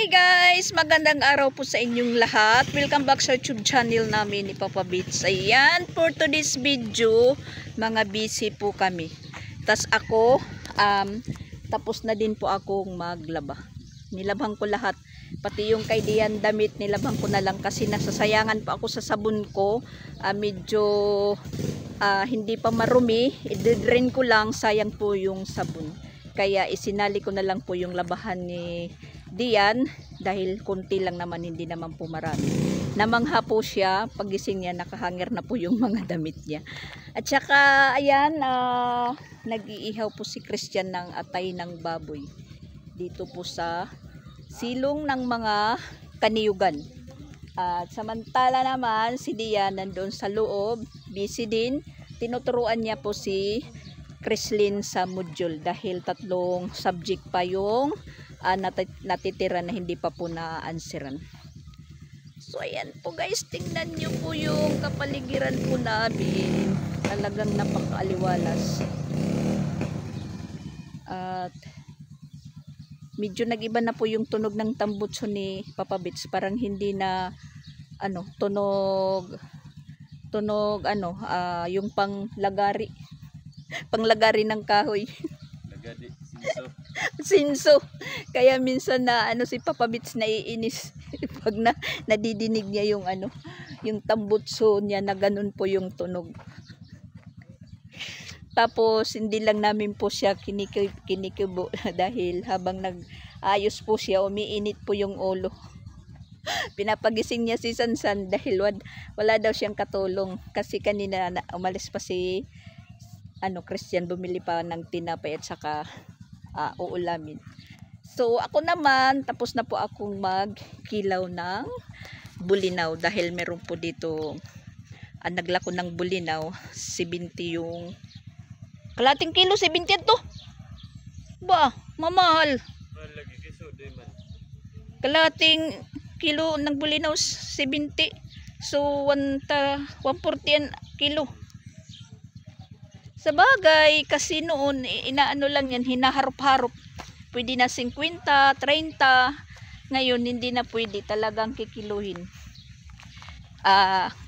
Hi guys! Magandang araw po sa inyong lahat. Welcome back sa YouTube channel namin ni Papa Bits. Ayan, for today's video, mga busy po kami. Tas ako, tapos na din po akong maglaba. Nilabhan ko lahat. Pati yung kay Dian damit, nilabhan ko na lang kasi nasasayangan pa ako sa sabon ko. Medyo hindi pa marumi. I-drain ko lang, sayang po yung sabon. Kaya isinali ko na lang po yung labahan ni Dian dahil konti lang naman, hindi naman po marami. Namangha po siya, pagising niya nakahanger na po yung mga damit niya. At saka ayan, nag-iihaw po si Christian ng atay ng baboy dito po sa silong ng mga kaniyugan. At samantala naman si Dian nandoon sa loob, busy din. Tinuturuan niya po si Chrislyn sa module dahil 3 subject pa yung natitira na hindi pa po na-answeran. So ayan po guys, tingnan nyo po yung kapaligiran po namin. Talagang napakaaliwalas. At medyo nag-iba na po yung tunog ng tambutso ni Papa Bits. Parang hindi na tunog yung panglagari ng kahoy. Lagari, Sinso. Kaya minsan na si Papa Bits naiinis pag nadidinig niya yung yung tambutso niya na ganun po yung tunog. Tapos hindi lang namin po siya kinikibo dahil habang nag-ayos po siya, umiinit po yung ulo. Pinapagising niya si Sansan dahil wala daw siyang katulong kasi kanina umalis pa si Christian, bumili pa ng tinapay at saka uulamin. So ako naman, tapos na po akong magkilaw ng bulinaw dahil meron po dito naglako ng bulinaw. 70 yung kalating kilo, 70 to ba, mamahal. Kalating kilo ng bulinaw 70, so 140 kilo. Sa bagay, kasi noon, inaano lang yan, hinaharap-harap. Pwede na 50, 30. Ngayon, hindi na pwede. Talagang kikiluhin.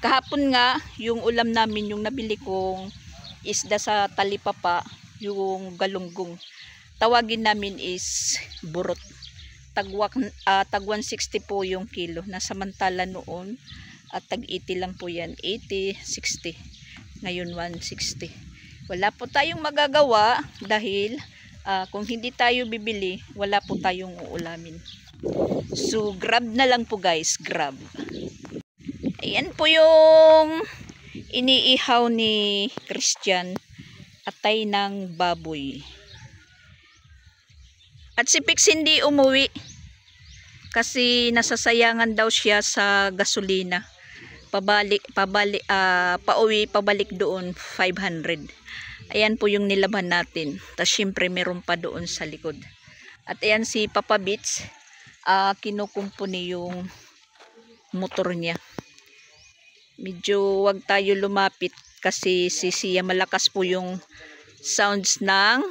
Kahapon nga, yung ulam namin, yung nabili kong isda sa talipapa, yung galunggong. Tawagin namin is burot. Tag 160 po yung kilo. Nasamantala noon, at tag 80 lang po yan. 80, 60. Ngayon, 160. Wala po tayong magagawa dahil kung hindi tayo bibili, wala po tayong uulamin. So, grab na lang po guys, grab. Ayan po yung iniihaw ni Christian, atay ng baboy. At si Pix hindi umuwi kasi nasasayangan daw siya sa gasolina. Pauwi, pabalik doon 500. Ayan po yung nilaban natin. Tapos syempre meron pa doon sa likod. At ayan si Papa Bits, kinukumpuni yung motor niya. Medyo wag tayo lumapit kasi si Sia malakas po yung sounds ng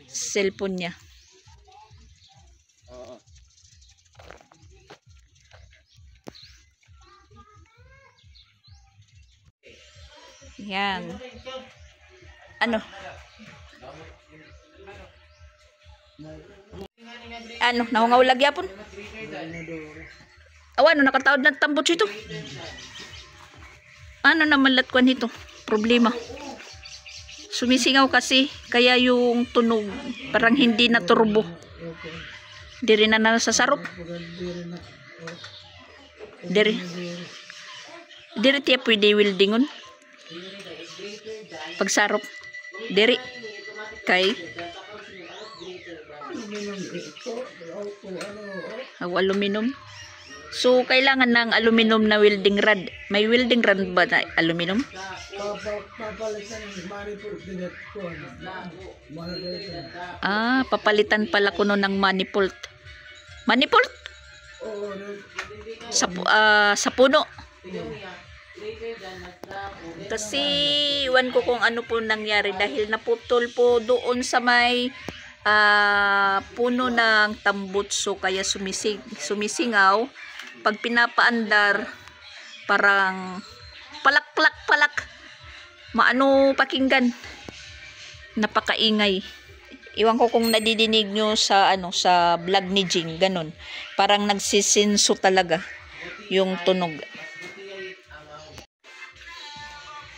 cellphone niya. Yan. Nahungaw lagi apon. Nakataod na tambot ito. Naman latkuan ito? Problema. Sumisingaw kasi, kaya yung tunog parang hindi na turbo. Diri na nasasarop. Diri tiya pwede weldingon. Pagsarop diri kay aluminum. So kailangan ng aluminum na welding rod. May welding rod ba na aluminum? Papalitan pala kuno ng manifold. Manifold? Sa puno. Kasi iwan ko kung ano po nangyari dahil naputol po doon sa may puno ng tambutso kaya sumisingaw. Pag pinapaandar, parang palak. Maano pakinggan. Napakaingay. Iwan ko kung nadidinig nyo sa sa vlog ni Jing, ganun. Parang nagsisinso talaga yung tunog.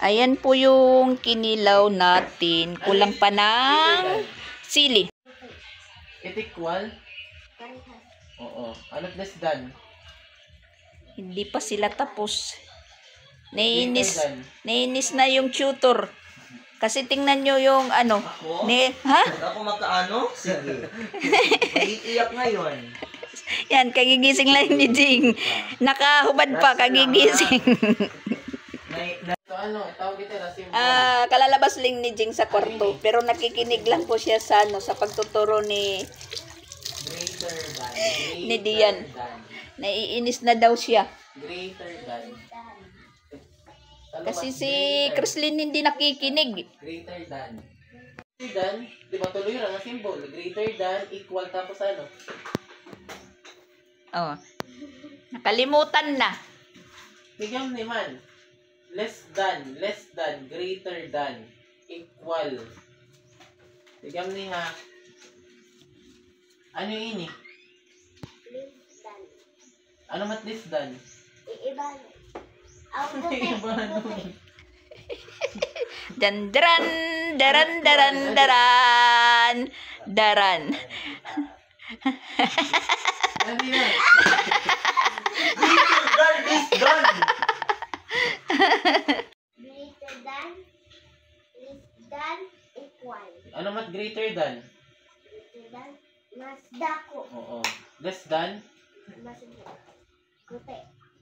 Ayan po yung kinilaw natin. Kulang pa ng sili. Itikwal? Oo. Ano't less than? Hindi pa sila tapos. Nainis na yung tutor. Kasi tingnan nyo yung ha? Ako magkaano? Sige. Iiyak ngayon. Yan, kagigising lang ni Jing. Nakahubad pa, kagigising. Tawag ito na symbol. Kalalabas lang ni Jing sa kwarto. Pero nakikinig lang po siya sa sa pagtuturo ni Dian. Naiinis na daw siya. Greater than. Kasi si Chrislyn hindi nakikinig. Greater than. Greater than, di ba tuloy lang ang symbol? Greater than, equal, tapos ano? Oh. Nakalimutan na. Bigyan naman. Less than, greater than, equal. Bigyan ni ha. Ano ini? Less than. Ano mat less than? Iiba. Daran. Hindi na. Less than. Greater than, less than, equal. Ano mat greater than? Greater than, mas dako. Oo. Less than? Mas gute.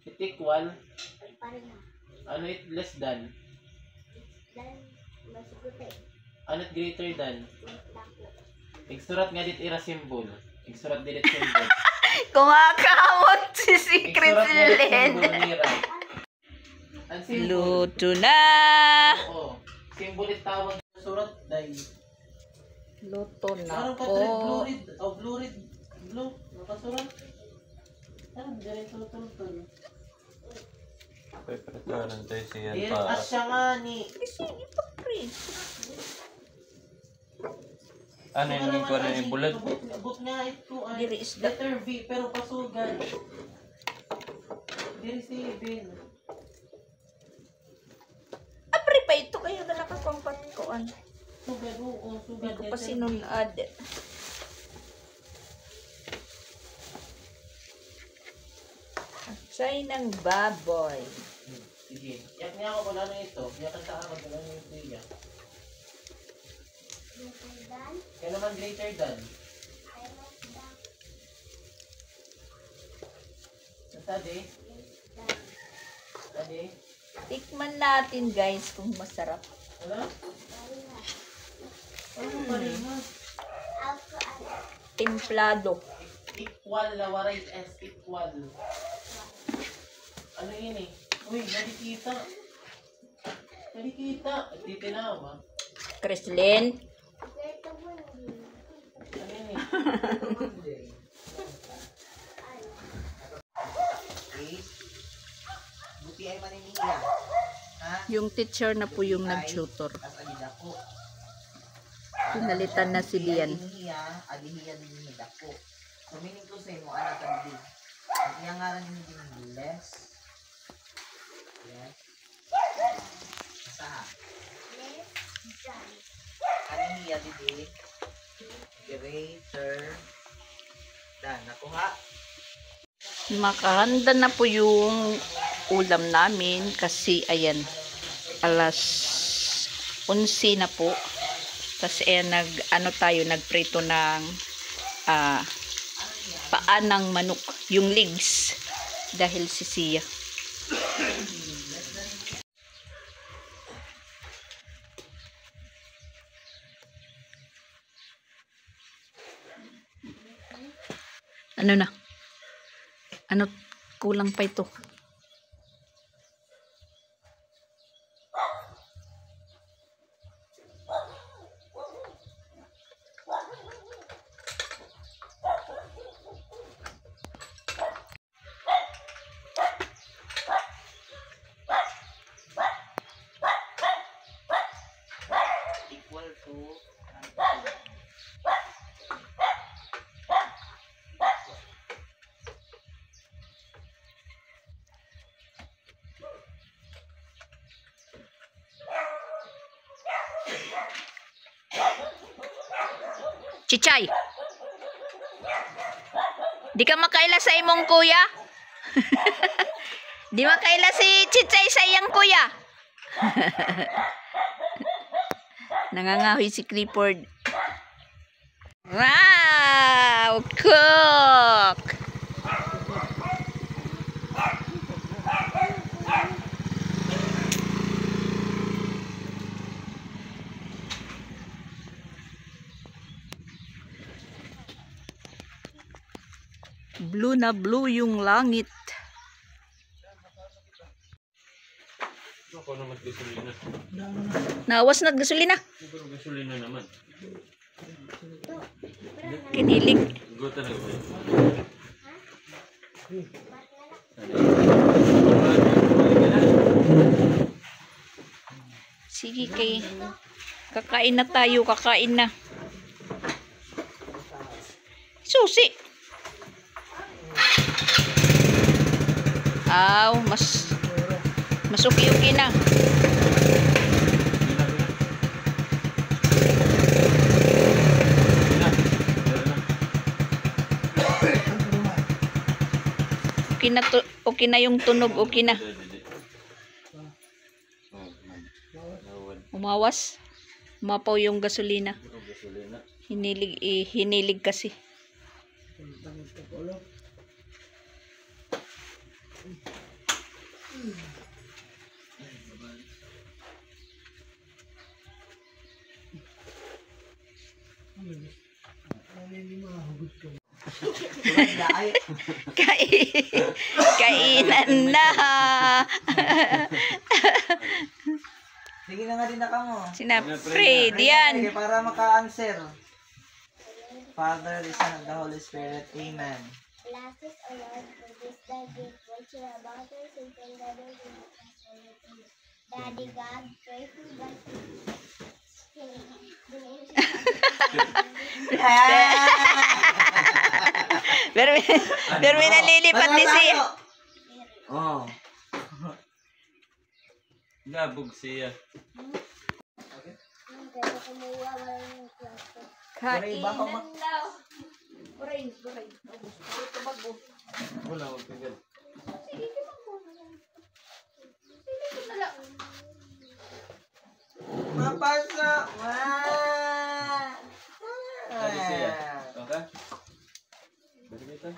It equal? Pareha. Ano it less than? Less than, mas gute. Ano it greater than? Mas dako. Igsurat nga dit ira symbol. Igsurat dit symbol. Kumakamot si Igsurat nga dit Chrislyn. symbol nira. Ang symbol. Luto na. Oo. Symbol it tawag sa surat dahil. Luto na Parang po. ka-blue red. O blue red. Blue. Nakasurat. Ano? Diretso tultol. Preparahan tayo siya Yes, pa. asya nga ni. Sige pa, Chris. Ano yung ko rin yung bulad? Abot nga ito ay Diri isda. letter V pero pasugan. Diri si Ben. Apre pa ito kayo na nakapangpatkoan. Sugad oo, Hindi sugad. ko pa sinunad. Try ng baboy. Sige. Yak niya ako kung ano ito. Yakan sa ako kung ano ito iya. Greater than, Kaya naman greater than. ay mas dako. Tadi. Less than. Tadi. Tikman natin guys kung masarap. Ano? Pareha. Ano pa rin ha? Ako ay Templado. Equal na waray as equal. Ano yun eh? Uy, nalikita. Nalikita. At di tinawa. Chrislyn. greater than, Ano yun eh? Buti ay maniniya. Ha? Yung teacher na po yung nag-tutor. As agida ko. Pinalitan na si Dian. Alihiya din yung dako. So meaning ko sa imo ana tandi. Ang iyang ngaran ni din less. Yes. Sa less than. alihiya din greater than. Nakuha. Makahanda na po yung ulam namin kasi ayan alas 11 na po. Kasi ayan nagprito ng paa ng manok, yung legs dahil si Sia. Ano na? Ano kulang pa ito? Chichay. Di ka makaila sa imong kuya? Di makaila si Chichay sa iyang kuya. Nangangahoy si Clifford. Wow! Cook! Blue na blue yung langit. Ako na maggasolina. Nawas na gasolina. Siguro gasolina naman. Kinilig. Go talaga ba? Sige kay. Kakain na tayo, kakain na. Susi. Aw, mas okay na. Okay na yung tunog, okay na. Umawas. Umapaw yung gasolina. Hinilig kasi. Kainan na. Sige na nga din na ka mo. Sina Fred, yan. Okay, para maka-answer. Father, the Son, of the Holy Spirit. Amen. Blessed is O Lord, for this thy gift, which you have uttered and gathered in the prosperity. Daddy God, pray for us. Pero may nalilipat ni siya. Oh. Gabog siya. Kainan daw. Buray. Ito bago. Wala, magpigal. Sige, na lang. Mapasa. Dali siya. Okay? Dali kita.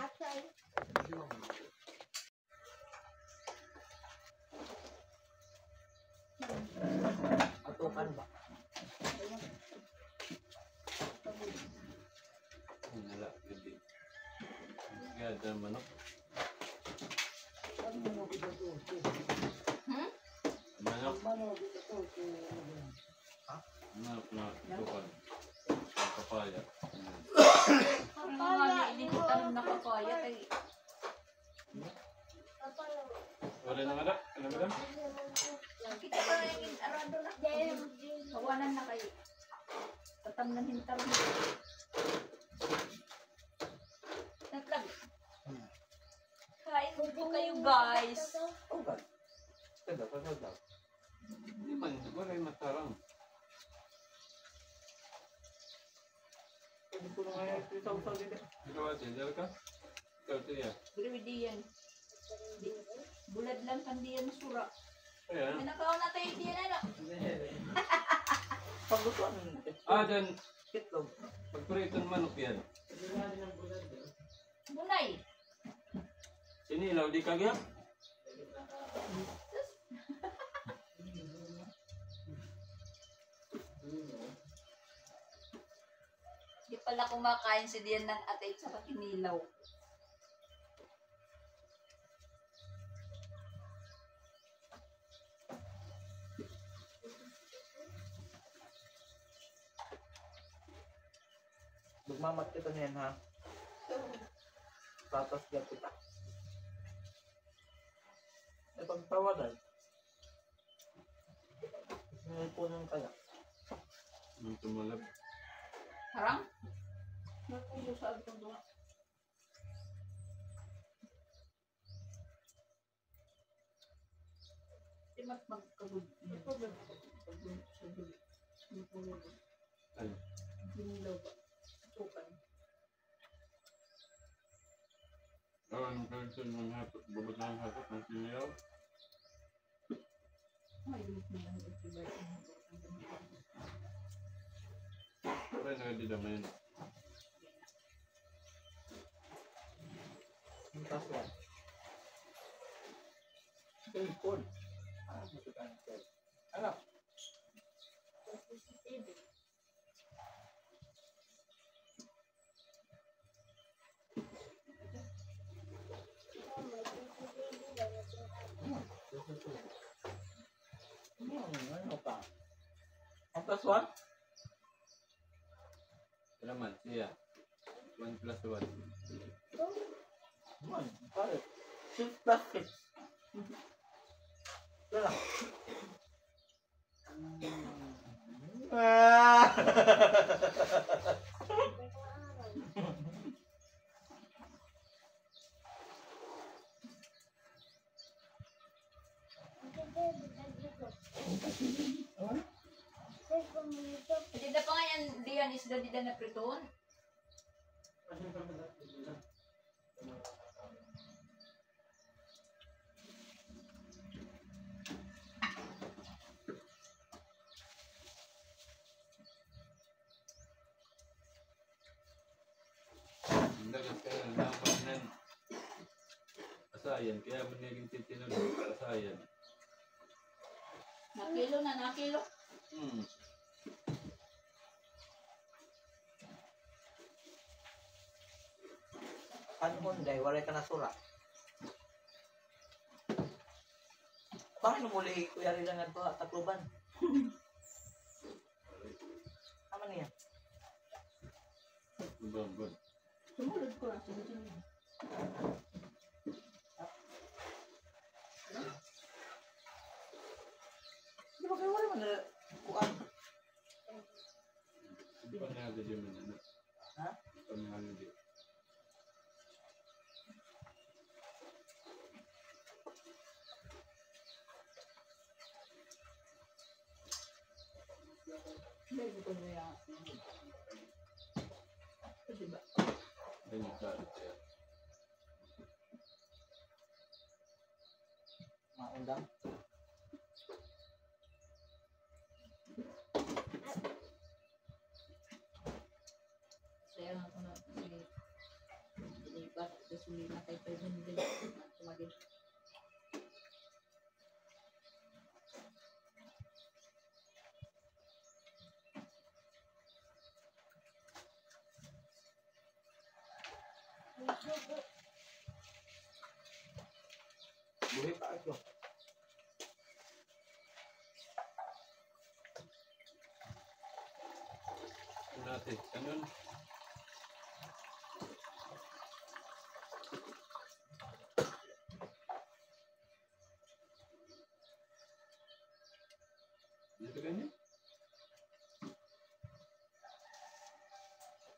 Atukan ba? Wala, hindi. Gada manok. Manok. Manok na tukad. Papaya. Wala na nga. Ano ba lang? Kita pa rin yung arado na. Kawanan na kayo. Tatangnan hintar mo. Natlag. Kain po kayo guys. Oh, God. Kada. Hindi man, wala yung matarang. Hindi ko na nga yung 3,000 dito. Ikaw ate, dala ka? Ikaw tiya. Briwidiyan. Bulad lang kandiyan sura. Ayan. May nakaw na tayo diyan ano. Paglutuan. Dyan. Itlog. Pagpuriton manok yan. Bunay. Sinilaw, di kagya? Di pala kumakain si Dian ng atay sa kinilaw. Magmamat kita niyan ha. Tapos yan kita. Ay pagtawanan. Ngayon po nang kaya. Ang tumalab. Harang? Nakulo sa agtong doon. Di magkagod. Ay. Kinilaw ba? Ang ganito ng hapot, bubot na ang hapot ng sinilaw. Pero na di naman. Yung password. Cellphone. Anak. Ano pa? Ang password? Salamat siya. 1 plus 1. Pare. 6 plus 6. Wala. Hindi na pa nga yan, diyan isda di na priton. Dagat ka na naman nan. Asayan, kaya maniging titinod asayan. Nakilo na, nakilo. Ano Honday, wala ka nasura. Bakit muli kuya rin lang ito at takluban? Tama niya. Bubod. Sumunod ko lang, sumunod. Di ba kayo wala man na kuan? Hindi pa nga di man ano. Ha? Pamihalo di. Bago ko na yan. Diba? Ganyan ka. Kaya. Maundang. Saya nga ko na sige. Dilipat, dasuli na kay Pwede din. Tumagin. Buhay pa ito. Natin, ganun. Dito ganyan.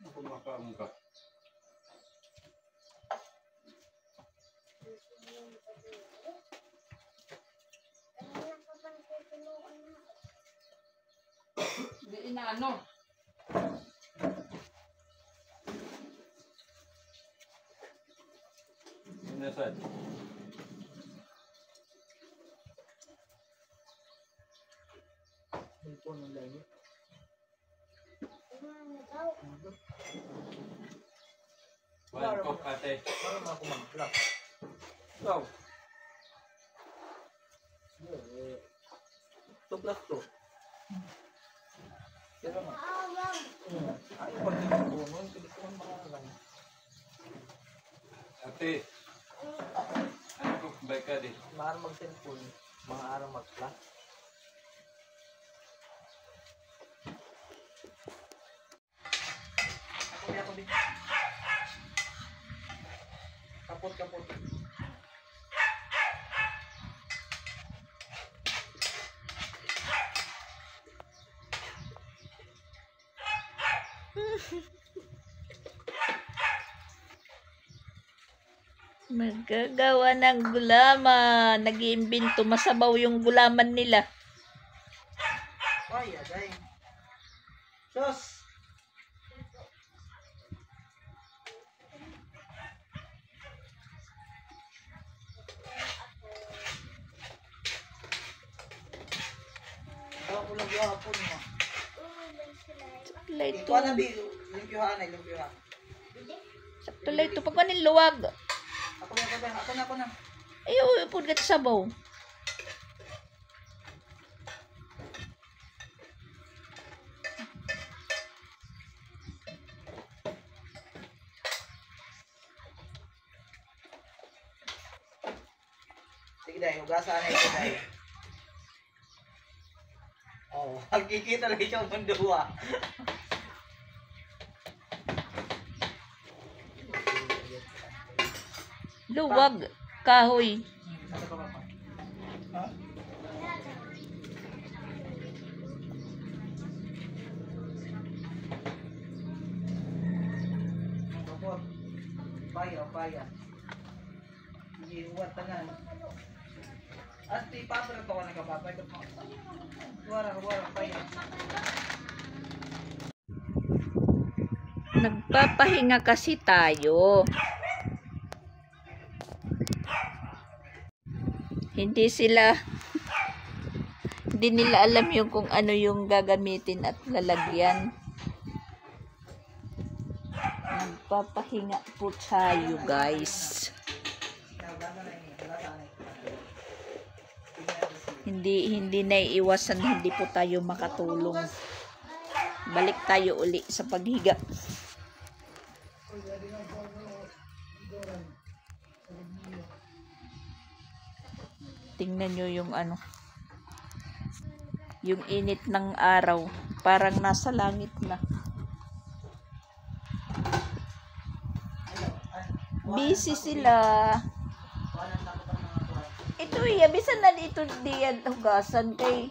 Ako makaam ka. Hindi inaano. Nasaan? Cellphone ng layo. One coke ate. Paano mo ako mag-block? Ikaw. 2 plus 2. Pero nga. Ay, pag-ipunon, hindi ko naman makalang. Ate. Ano coke ba ka di? Mahal mag-cellphone, mga araw mag-flash. Ako din. Kapot. Magagawa ng gulaman. Nag-iimbento. Masabaw yung gulaman nila. Ay, aday. Sos! lang ito. Ikaw na, Bi. Limpyuhan na, limpyuhan. Sakto lang ito. Pag manin luwag. Ako na. Ayaw, ipod ka sabaw. Sige, Day. Hugasan na ito, Day. Oh, magkikita lang siya ang mundo, ah. Luwag. Kahoy. Ha? Ang kapot. Paya. Sige, huwag tanan. At ipapalap ako na kapapay. Huwag, paya. Nagpapahinga kasi tayo. Hindi nila alam yung kung ano yung gagamitin at lalagyan. Nagpapahinga po tayo, guys. Hindi naiiwasan, hindi po tayo makatulong. Balik tayo uli sa paghiga. Tingnan nyo yung ano, yung init ng araw, parang nasa langit na. Busy sila. Ito bisan na dito diyan hugasan kay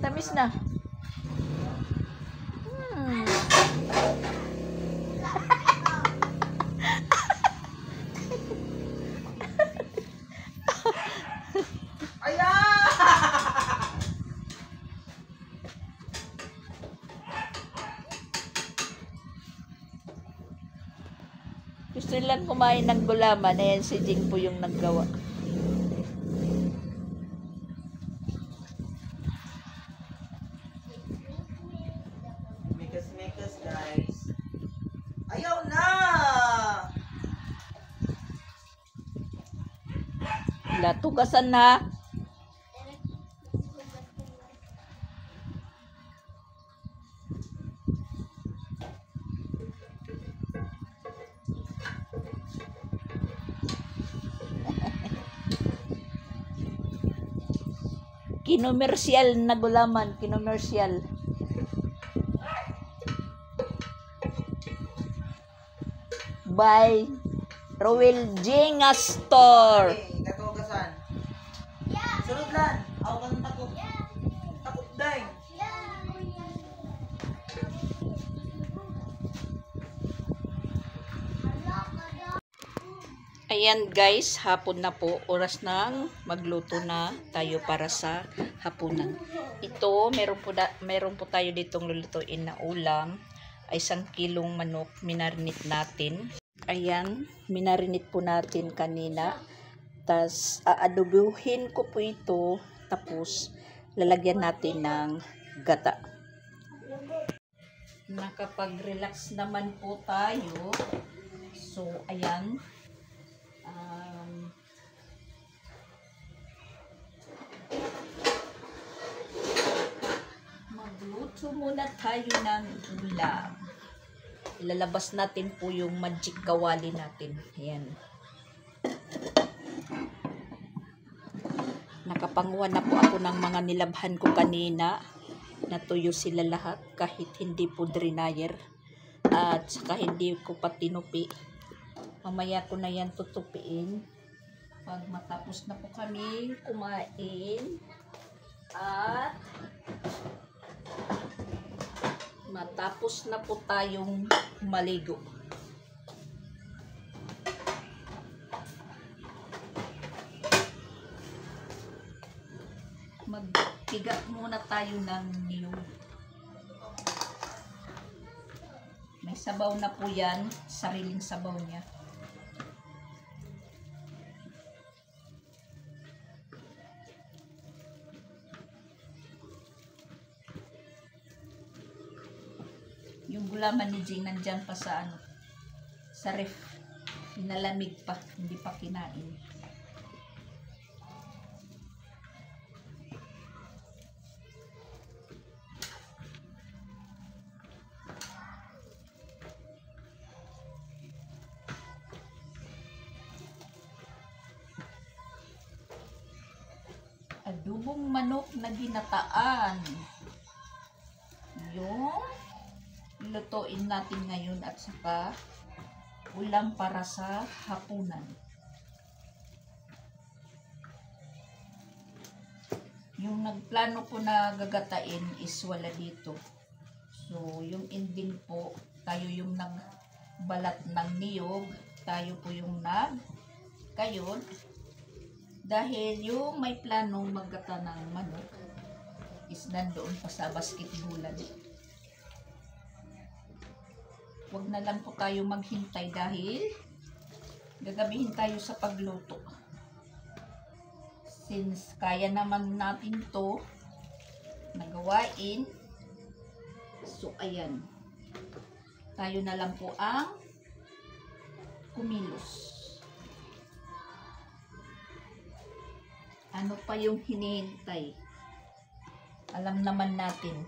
tamis na. Gusto nilang kumain ng gulaman. Ayan, si Jing po yung naggawa. Mekas, guys. Ayaw na! Latugasan na. Kinomersyal na gulaman, kinomersyal. By Roel Jenga Store. Okay, katugasan. Sunod lang. Ako ka ng takot. Takot, Day. Ayan guys, hapon na po. Oras nang magluto na tayo para sa hapunan. Ito, meron po tayo ditong lulutuin na ulam. Ay 1 kilong manok, minarinit natin. Ayan, minarinit po natin kanina. Tapos, aadobuhin ko po ito. Tapos, lalagyan natin ng gata. Nakapag-relax naman po tayo. So, ayan. Magluto muna tayo ng ulam. Ilalabas natin po yung magic kawali natin. Ayan. Nakapanguha na po ako ng mga nilabhan ko kanina. Natuyo sila lahat kahit hindi po dryer. At saka hindi ko pa tinupi. Mamaya ko na yan tutupiin. Pag matapos na po kami kumain. At matapos na po tayong maligo. Magtiga muna tayo ng niyog. May sabaw na po yan. Sariling sabaw niya. gulaman ni Jing nandyan pa sa ano, sa ref. Pinalamig pa, hindi pa kinain. Adubong manok na ginataan. Yung lutuin natin ngayon at saka ulam para sa hapunan. Yung nagplano ko na gagatain is wala dito. So, yung ending po, tayo yung nagbalat ng niyog, tayo po yung nagkayod. Dahil yung may planong maggata ng manok is nandoon pa sa basketbulan. Huwag na lang po tayo maghintay dahil gagabihin tayo sa pagluto. Since kaya naman natin to nagawain, so ayan, tayo na lang po ang kumilos. Ano pa yung hinihintay? Alam naman natin.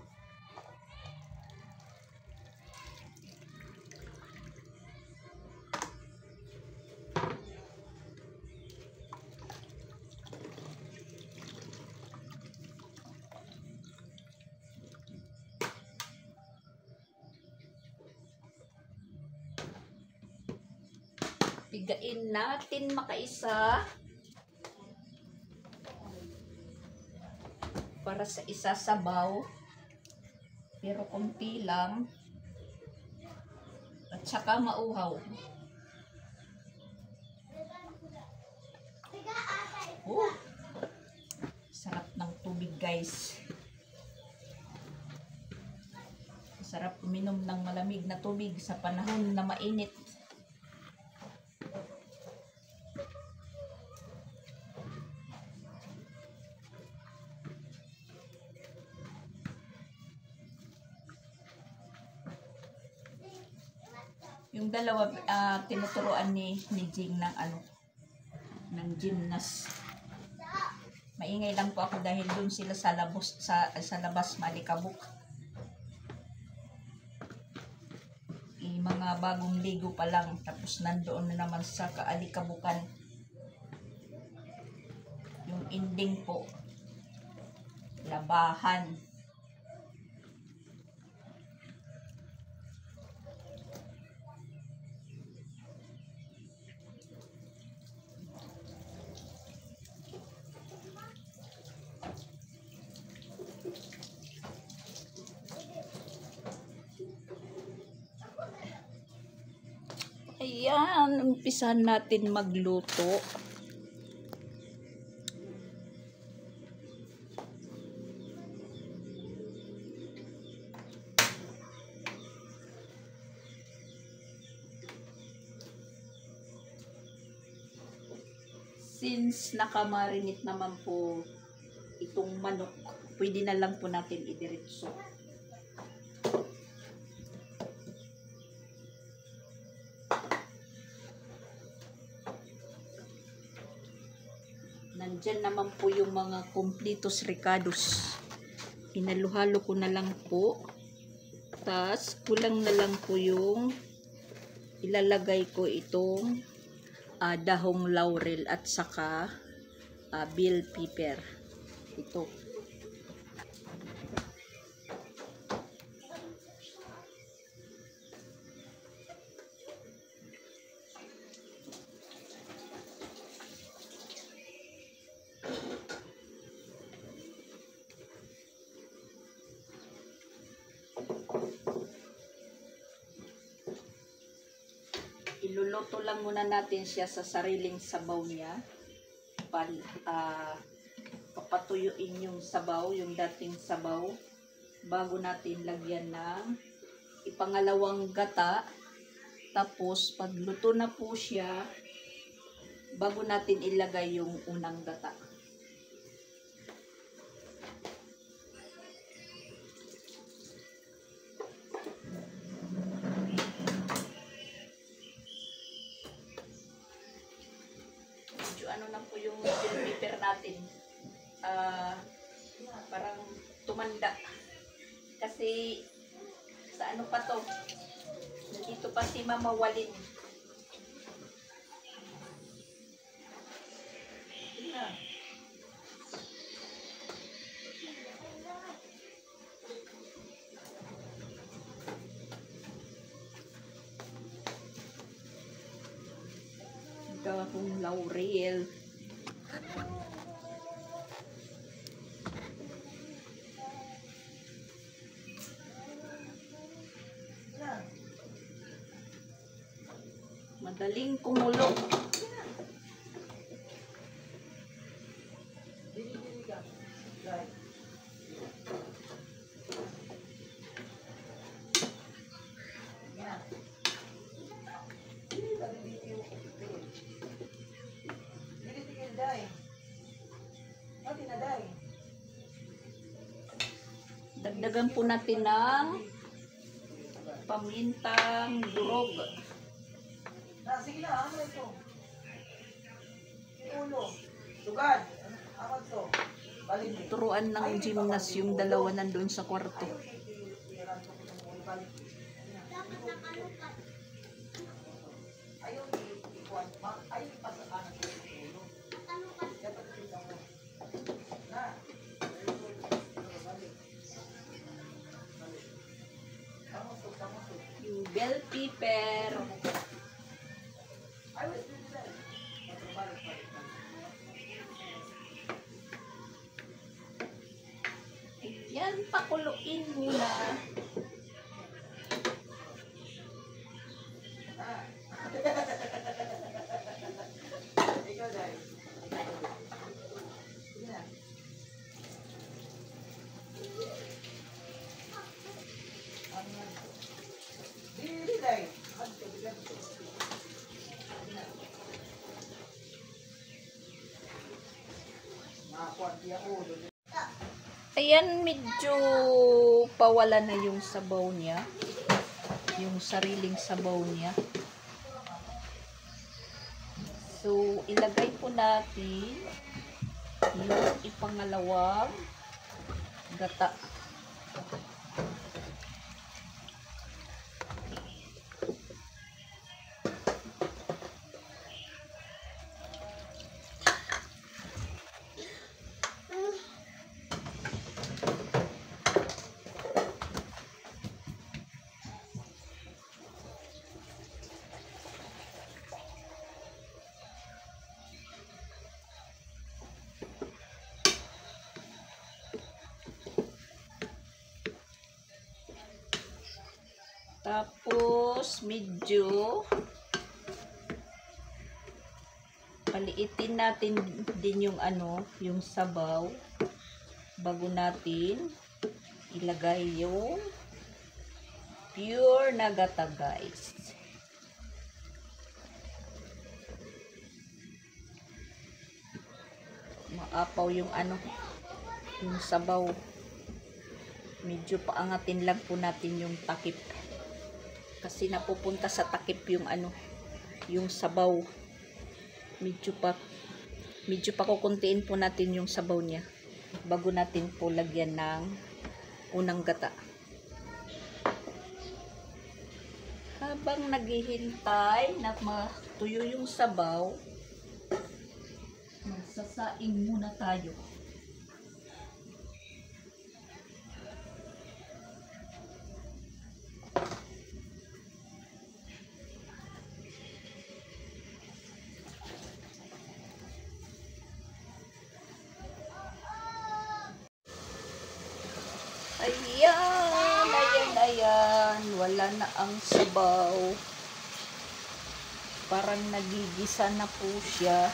Pigain natin makaisa. Para sa isa sabaw, pero konti lang, at saka mauhaw. Sarap ng tubig, guys. Sarap uminom ng malamig na tubig sa panahon na mainit. Yung dalawa, tinuturuan ni Jing ng ng gymnast. Maingay lang po ako dahil doon sila sa labas malikabok. Mga bagong ligo pa lang, tapos nandoon na naman sa kaalikabukan. Yung ending po, labahan. Ayan, umpisahan natin magluto. Since nakamarinate naman po itong manok, pwede na lang po natin idiretso. Nandyan naman po yung mga completos ricados. Inaluhalo ko na lang po. Tas kulang na lang po yung ilalagay ko itong dahong laurel at saka bell pepper. Ito. Iluluto lang muna natin siya sa sariling sabaw niya. Papatuyuin yung sabaw, yung dating sabaw, bago natin lagyan ng ipangalawang gata. Tapos, pag luto na po siya, bago natin ilagay yung unang gata. ano na po yung paper natin. Parang tumanda. Kasi sa ano pa to? Nandito pa si Mama Walin. Dahong laurel. Madaling kumulo. Dagdagan po natin ng pamintang durog. Sige na, ano ito? Ulo. Sugad. Ako to. Balik. Turuan ng gymnast yung dalawa nandun sa kwarto. Ayaw ikuan. Ayaw ipasaan ang ulo. Dapat kita mo. Na. Yung bell pepper. Yan, pakuluin muna. Ikaw dahil. Sige na. Dili dahil. Makakuan siya ulo. Ayan, medyo pawala na yung sabaw niya. Yung sariling sabaw niya. So, ilagay po natin yung ipangalawang gata. Tapos, medyo paliitin natin din yung ano, yung sabaw bago natin ilagay yung pure na gata, guys. Maapaw yung ano, yung sabaw. Medyo paangatin lang po natin yung takip. Kasi napupunta sa takip yung ano, yung sabaw. Medyo pa kukuntiin po natin yung sabaw niya bago natin po lagyan ng unang gata. Habang naghihintay na matuyo yung sabaw, magsasaing muna tayo. Ayan, wala na ang sabaw. Parang nagigisa na po siya.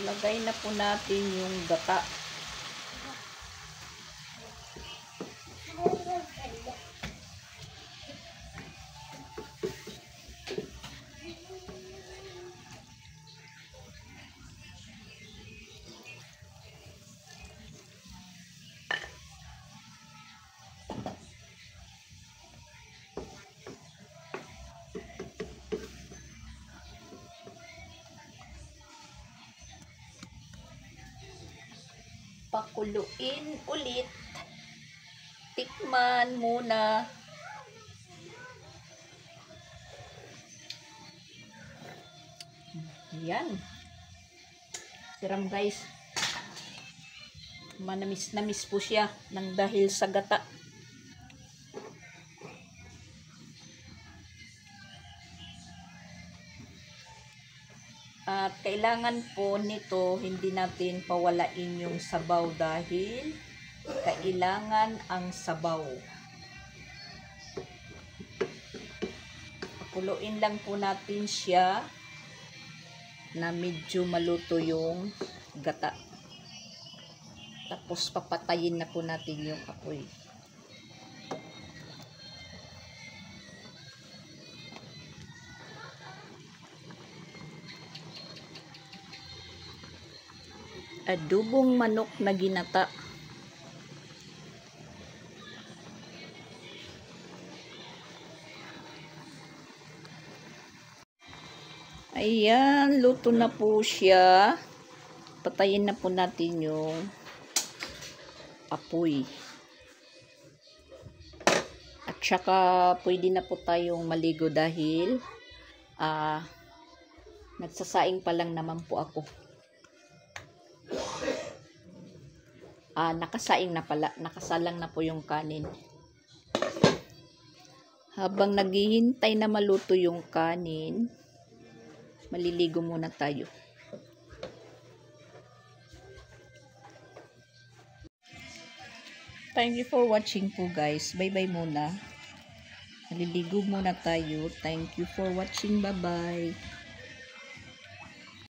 Ilagay na po natin yung gata. pakuluin ulit. Tikman muna. Yan. Siram guys. Manamis-namis po siya nang dahil sa gata. At kailangan po nito hindi natin pawalain yung sabaw dahil kailangan ang sabaw. Pakuluin lang po natin siya na medyo maluto yung gata. Tapos papatayin na po natin yung apoy. Adobong manok na ginata. Ayan, luto na po siya. Patayin na po natin yung apoy. At saka pwede na po tayong maligo dahil nagsasaing pa lang naman po ako. Nakasaing na pala, nakasalang na po yung kanin. Habang naghihintay na maluto yung kanin, maliligo muna tayo. Thank you for watching po guys. Bye-bye muna. Maliligo muna tayo. Thank you for watching. Bye-bye.